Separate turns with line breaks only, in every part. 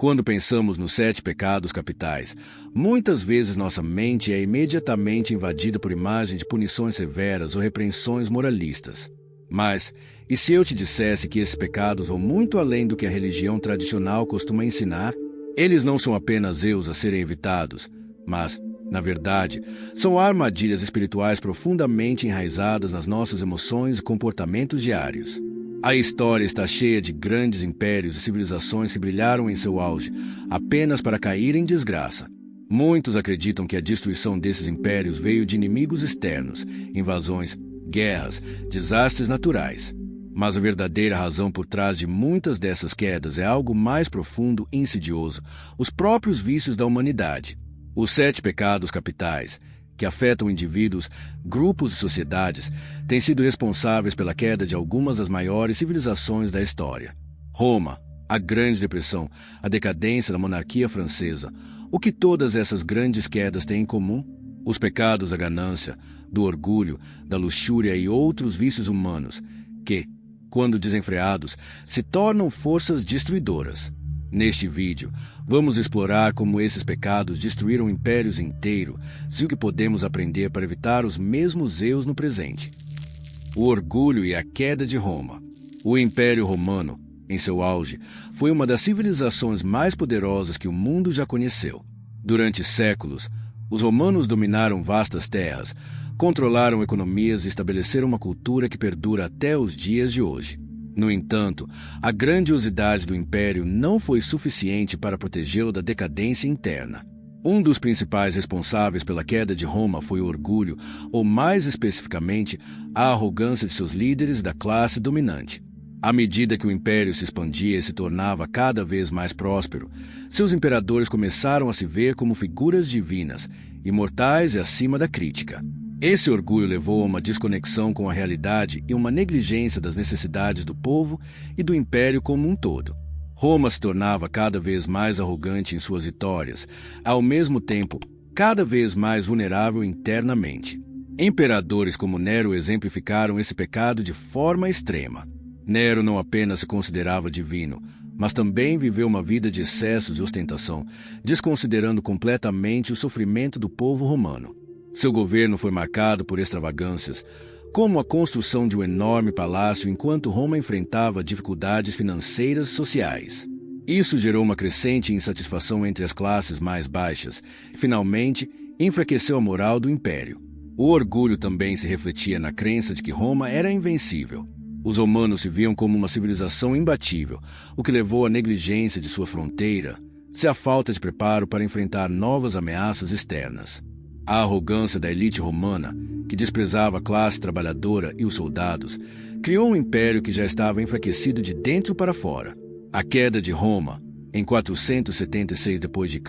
Quando pensamos nos 7 pecados capitais, muitas vezes nossa mente é imediatamente invadida por imagens de punições severas ou repreensões moralistas. Mas, e se eu te dissesse que esses pecados vão muito além do que a religião tradicional costuma ensinar? Eles não são apenas erros a serem evitados, mas, na verdade, são armadilhas espirituais profundamente enraizadas nas nossas emoções e comportamentos diários. A história está cheia de grandes impérios e civilizações que brilharam em seu auge apenas para cair em desgraça. Muitos acreditam que a destruição desses impérios veio de inimigos externos, invasões, guerras, desastres naturais. Mas a verdadeira razão por trás de muitas dessas quedas é algo mais profundo e insidioso: os próprios vícios da humanidade. Os 7 pecados capitais, que afetam indivíduos, grupos e sociedades, têm sido responsáveis pela queda de algumas das maiores civilizações da história. Roma, a Grande Depressão, a decadência da monarquia francesa. O que todas essas grandes quedas têm em comum? Os pecados da ganância, do orgulho, da luxúria e outros vícios humanos, que, quando desenfreados, se tornam forças destruidoras. Neste vídeo, vamos explorar como esses pecados destruíram impérios inteiros e o que podemos aprender para evitar os mesmos erros no presente. O orgulho e a queda de Roma. O Império Romano, em seu auge, foi uma das civilizações mais poderosas que o mundo já conheceu. Durante séculos, os romanos dominaram vastas terras, controlaram economias e estabeleceram uma cultura que perdura até os dias de hoje. No entanto, a grandiosidade do império não foi suficiente para protegê-lo da decadência interna. Um dos principais responsáveis pela queda de Roma foi o orgulho, ou mais especificamente, a arrogância de seus líderes e da classe dominante. À medida que o império se expandia e se tornava cada vez mais próspero, seus imperadores começaram a se ver como figuras divinas, imortais e acima da crítica. Esse orgulho levou a uma desconexão com a realidade e uma negligência das necessidades do povo e do império como um todo. Roma se tornava cada vez mais arrogante em suas vitórias, ao mesmo tempo, cada vez mais vulnerável internamente. Imperadores como Nero exemplificaram esse pecado de forma extrema. Nero não apenas se considerava divino, mas também viveu uma vida de excessos e ostentação, desconsiderando completamente o sofrimento do povo romano. Seu governo foi marcado por extravagâncias, como a construção de um enorme palácio enquanto Roma enfrentava dificuldades financeiras e sociais. Isso gerou uma crescente insatisfação entre as classes mais baixas e, finalmente, enfraqueceu a moral do império. O orgulho também se refletia na crença de que Roma era invencível. Os romanos se viam como uma civilização imbatível, o que levou à negligência de sua fronteira e à falta de preparo para enfrentar novas ameaças externas. A arrogância da elite romana, que desprezava a classe trabalhadora e os soldados, criou um império que já estava enfraquecido de dentro para fora. A queda de Roma, em 476 d.C.,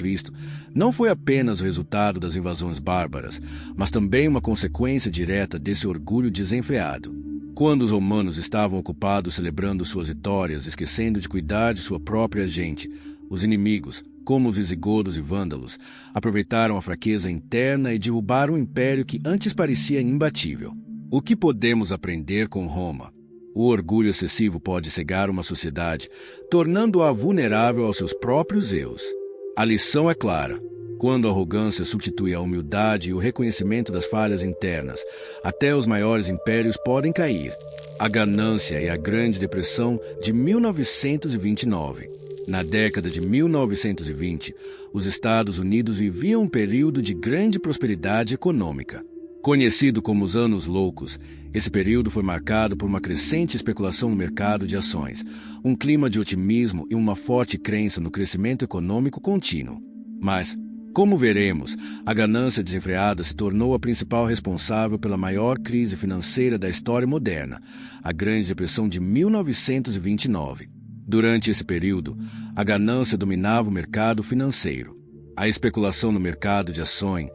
não foi apenas o resultado das invasões bárbaras, mas também uma consequência direta desse orgulho desenfreado. Quando os romanos estavam ocupados celebrando suas vitórias, esquecendo de cuidar de sua própria gente, os inimigos, como os visigodos e vândalos, aproveitaram a fraqueza interna e derrubaram um império que antes parecia imbatível. O que podemos aprender com Roma? O orgulho excessivo pode cegar uma sociedade, tornando-a vulnerável aos seus próprios erros. A lição é clara. Quando a arrogância substitui a humildade e o reconhecimento das falhas internas, até os maiores impérios podem cair. A ganância e a Grande Depressão de 1929. Na década de 1920, os Estados Unidos viviam um período de grande prosperidade econômica. Conhecido como os Anos Loucos, esse período foi marcado por uma crescente especulação no mercado de ações, um clima de otimismo e uma forte crença no crescimento econômico contínuo. Mas, como veremos, a ganância desenfreada se tornou a principal responsável pela maior crise financeira da história moderna, a Grande Depressão de 1929. Durante esse período, a ganância dominava o mercado financeiro. A especulação no mercado de ações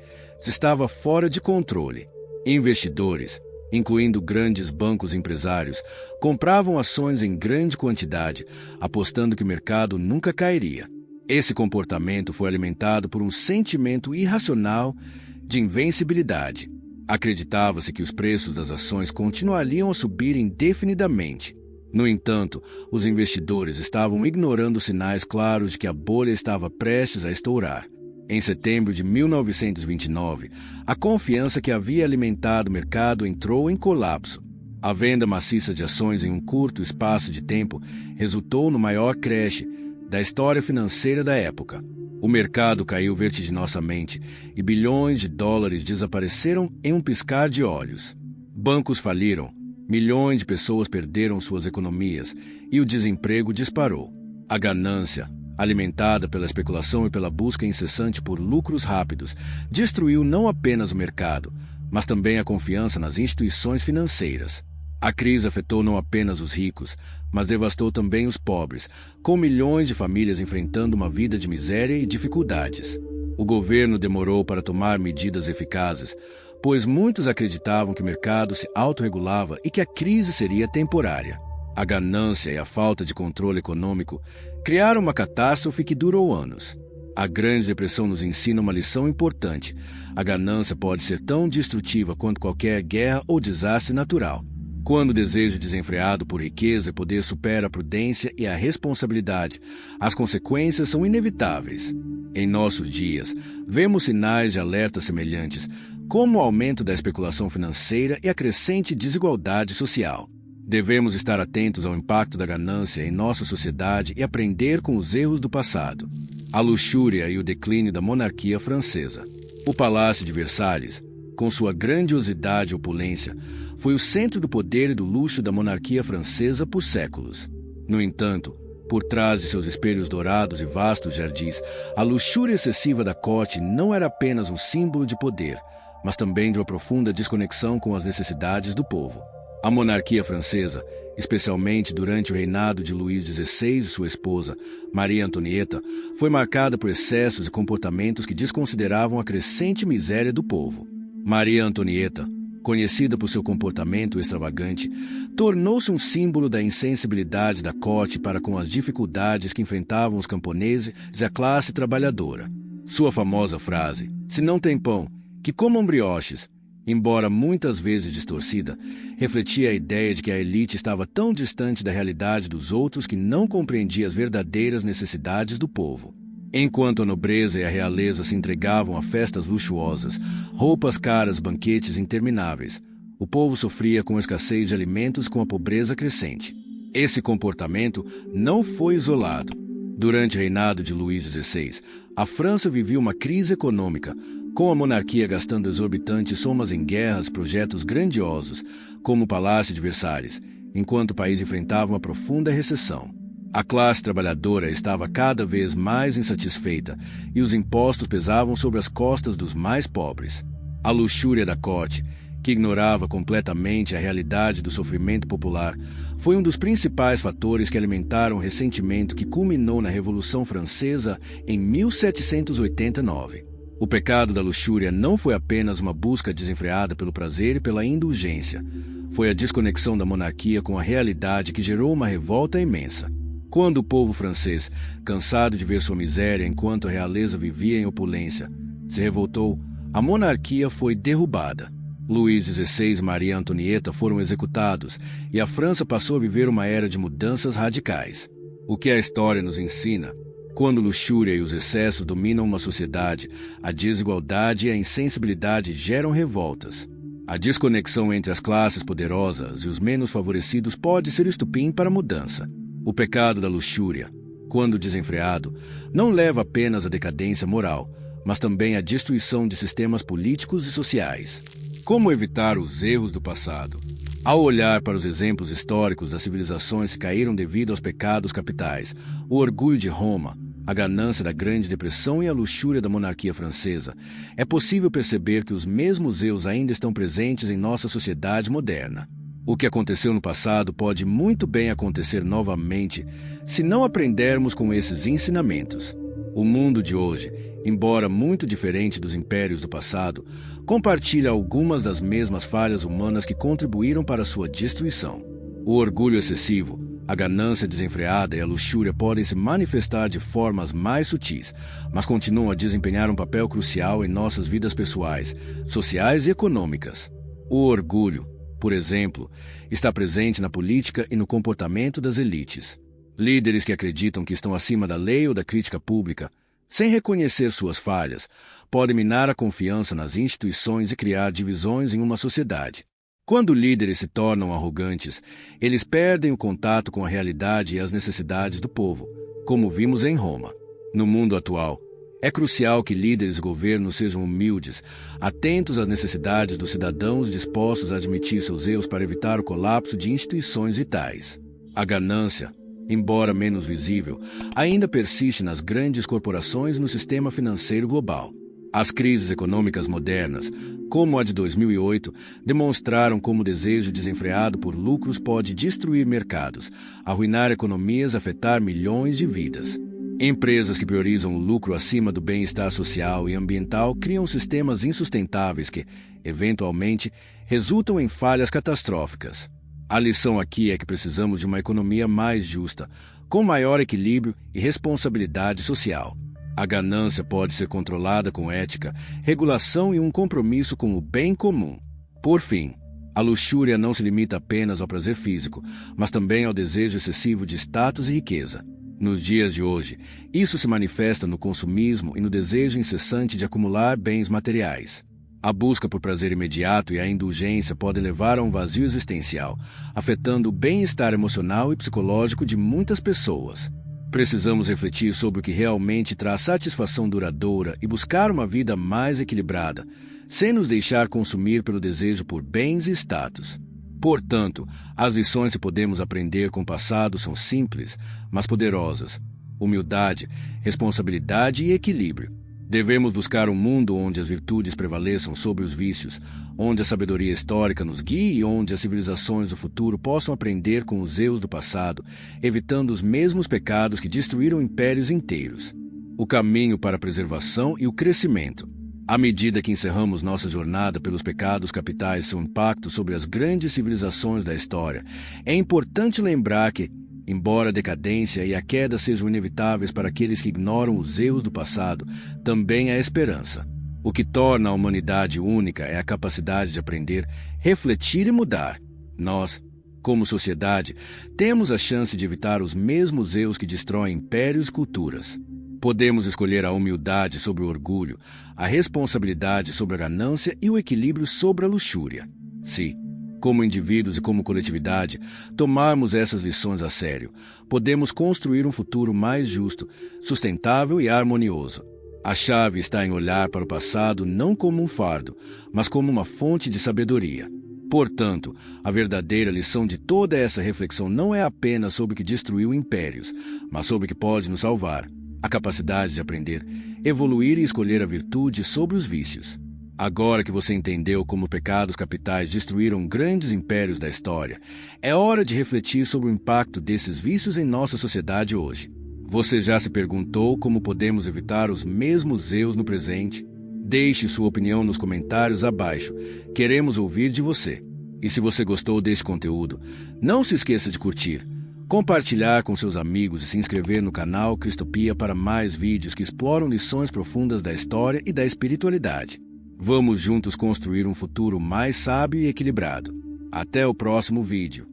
estava fora de controle. Investidores, incluindo grandes bancos empresários, compravam ações em grande quantidade, apostando que o mercado nunca cairia. Esse comportamento foi alimentado por um sentimento irracional de invencibilidade. Acreditava-se que os preços das ações continuariam a subir indefinidamente. No entanto, os investidores estavam ignorando sinais claros de que a bolha estava prestes a estourar. Em setembro de 1929, a confiança que havia alimentado o mercado entrou em colapso. A venda maciça de ações em um curto espaço de tempo resultou no maior crash da história financeira da época. O mercado caiu vertiginosamente e bilhões de dólares desapareceram em um piscar de olhos. Bancos faliram, milhões de pessoas perderam suas economias e o desemprego disparou. A ganância, alimentada pela especulação e pela busca incessante por lucros rápidos, destruiu não apenas o mercado, mas também a confiança nas instituições financeiras. A crise afetou não apenas os ricos, mas devastou também os pobres, com milhões de famílias enfrentando uma vida de miséria e dificuldades. O governo demorou para tomar medidas eficazes, pois muitos acreditavam que o mercado se autorregulava e que a crise seria temporária. A ganância e a falta de controle econômico criaram uma catástrofe que durou anos. A Grande Depressão nos ensina uma lição importante. A ganância pode ser tão destrutiva quanto qualquer guerra ou desastre natural. Quando o desejo desenfreado por riqueza e poder supera a prudência e a responsabilidade, as consequências são inevitáveis. Em nossos dias, vemos sinais de alerta semelhantes, como o aumento da especulação financeira e a crescente desigualdade social. Devemos estar atentos ao impacto da ganância em nossa sociedade e aprender com os erros do passado. A luxúria e o declínio da monarquia francesa. O Palácio de Versalhes, com sua grandiosidade e opulência, foi o centro do poder e do luxo da monarquia francesa por séculos. No entanto, por trás de seus espelhos dourados e vastos jardins, a luxúria excessiva da corte não era apenas um símbolo de poder, mas também de uma profunda desconexão com as necessidades do povo. A monarquia francesa, especialmente durante o reinado de Luís XVI e sua esposa, Maria Antonieta, foi marcada por excessos e comportamentos que desconsideravam a crescente miséria do povo. Maria Antonieta, conhecida por seu comportamento extravagante, tornou-se um símbolo da insensibilidade da corte para com as dificuldades que enfrentavam os camponeses e a classe trabalhadora. Sua famosa frase, "Se não tem pão, que comam brioches", embora muitas vezes distorcida, refletia a ideia de que a elite estava tão distante da realidade dos outros que não compreendia as verdadeiras necessidades do povo. Enquanto a nobreza e a realeza se entregavam a festas luxuosas, roupas caras, banquetes intermináveis, o povo sofria com a escassez de alimentos e com a pobreza crescente. Esse comportamento não foi isolado. Durante o reinado de Luís XVI, a França vivia uma crise econômica, com a monarquia gastando exorbitantes somas em guerras e projetos grandiosos, como o Palácio de Versalhes, enquanto o país enfrentava uma profunda recessão. A classe trabalhadora estava cada vez mais insatisfeita e os impostos pesavam sobre as costas dos mais pobres. A luxúria da corte, que ignorava completamente a realidade do sofrimento popular, foi um dos principais fatores que alimentaram o ressentimento que culminou na Revolução Francesa em 1789. O pecado da luxúria não foi apenas uma busca desenfreada pelo prazer e pela indulgência. Foi a desconexão da monarquia com a realidade que gerou uma revolta imensa. Quando o povo francês, cansado de ver sua miséria enquanto a realeza vivia em opulência, se revoltou, a monarquia foi derrubada. Luís XVI e Maria Antonieta foram executados e a França passou a viver uma era de mudanças radicais. O que a história nos ensina? Quando luxúria e os excessos dominam uma sociedade, a desigualdade e a insensibilidade geram revoltas. A desconexão entre as classes poderosas e os menos favorecidos pode ser estupim para a mudança. O pecado da luxúria, quando desenfreado, não leva apenas à decadência moral, mas também à destruição de sistemas políticos e sociais. Como evitar os erros do passado? Ao olhar para os exemplos históricos das civilizações que caíram devido aos pecados capitais, o orgulho de Roma, a ganância da Grande Depressão e a luxúria da monarquia francesa, é possível perceber que os mesmos erros ainda estão presentes em nossa sociedade moderna. O que aconteceu no passado pode muito bem acontecer novamente se não aprendermos com esses ensinamentos. O mundo de hoje, embora muito diferente dos impérios do passado, compartilha algumas das mesmas falhas humanas que contribuíram para sua destruição. O orgulho excessivo, a ganância desenfreada e a luxúria podem se manifestar de formas mais sutis, mas continuam a desempenhar um papel crucial em nossas vidas pessoais, sociais e econômicas. O orgulho, por exemplo, está presente na política e no comportamento das elites. Líderes que acreditam que estão acima da lei ou da crítica pública, sem reconhecer suas falhas, podem minar a confiança nas instituições e criar divisões em uma sociedade. Quando líderes se tornam arrogantes, eles perdem o contato com a realidade e as necessidades do povo, como vimos em Roma. No mundo atual, é crucial que líderes e governos sejam humildes, atentos às necessidades dos cidadãos, dispostos a admitir seus erros para evitar o colapso de instituições vitais. A ganância, embora menos visível, ainda persiste nas grandes corporações e no sistema financeiro global. As crises econômicas modernas, como a de 2008, demonstraram como o desejo desenfreado por lucros pode destruir mercados, arruinar economias e afetar milhões de vidas. Empresas que priorizam o lucro acima do bem-estar social e ambiental criam sistemas insustentáveis que, eventualmente, resultam em falhas catastróficas. A lição aqui é que precisamos de uma economia mais justa, com maior equilíbrio e responsabilidade social. A ganância pode ser controlada com ética, regulação e um compromisso com o bem comum. Por fim, a luxúria não se limita apenas ao prazer físico, mas também ao desejo excessivo de status e riqueza. Nos dias de hoje, isso se manifesta no consumismo e no desejo incessante de acumular bens materiais. A busca por prazer imediato e a indulgência podem levar a um vazio existencial, afetando o bem-estar emocional e psicológico de muitas pessoas. Precisamos refletir sobre o que realmente traz satisfação duradoura e buscar uma vida mais equilibrada, sem nos deixar consumir pelo desejo por bens e status. Portanto, as lições que podemos aprender com o passado são simples, mas poderosas: humildade, responsabilidade e equilíbrio. Devemos buscar um mundo onde as virtudes prevaleçam sobre os vícios, onde a sabedoria histórica nos guie e onde as civilizações do futuro possam aprender com os erros do passado, evitando os mesmos pecados que destruíram impérios inteiros. O caminho para a preservação e o crescimento. À medida que encerramos nossa jornada pelos pecados capitais e seu impacto sobre as grandes civilizações da história, é importante lembrar que, embora a decadência e a queda sejam inevitáveis para aqueles que ignoram os erros do passado, também há esperança. O que torna a humanidade única é a capacidade de aprender, refletir e mudar. Nós, como sociedade, temos a chance de evitar os mesmos erros que destroem impérios e culturas. Podemos escolher a humildade sobre o orgulho, a responsabilidade sobre a ganância e o equilíbrio sobre a luxúria. Se, como indivíduos e como coletividade, tomarmos essas lições a sério, podemos construir um futuro mais justo, sustentável e harmonioso. A chave está em olhar para o passado não como um fardo, mas como uma fonte de sabedoria. Portanto, a verdadeira lição de toda essa reflexão não é apenas sobre o que destruiu impérios, mas sobre o que pode nos salvar, a capacidade de aprender, evoluir e escolher a virtude sobre os vícios. Agora que você entendeu como pecados capitais destruíram grandes impérios da história, é hora de refletir sobre o impacto desses vícios em nossa sociedade hoje. Você já se perguntou como podemos evitar os mesmos erros no presente? Deixe sua opinião nos comentários abaixo. Queremos ouvir de você. E se você gostou deste conteúdo, não se esqueça de curtir, compartilhar com seus amigos e se inscrever no canal Cristopia para mais vídeos que exploram lições profundas da história e da espiritualidade. Vamos juntos construir um futuro mais sábio e equilibrado. Até o próximo vídeo.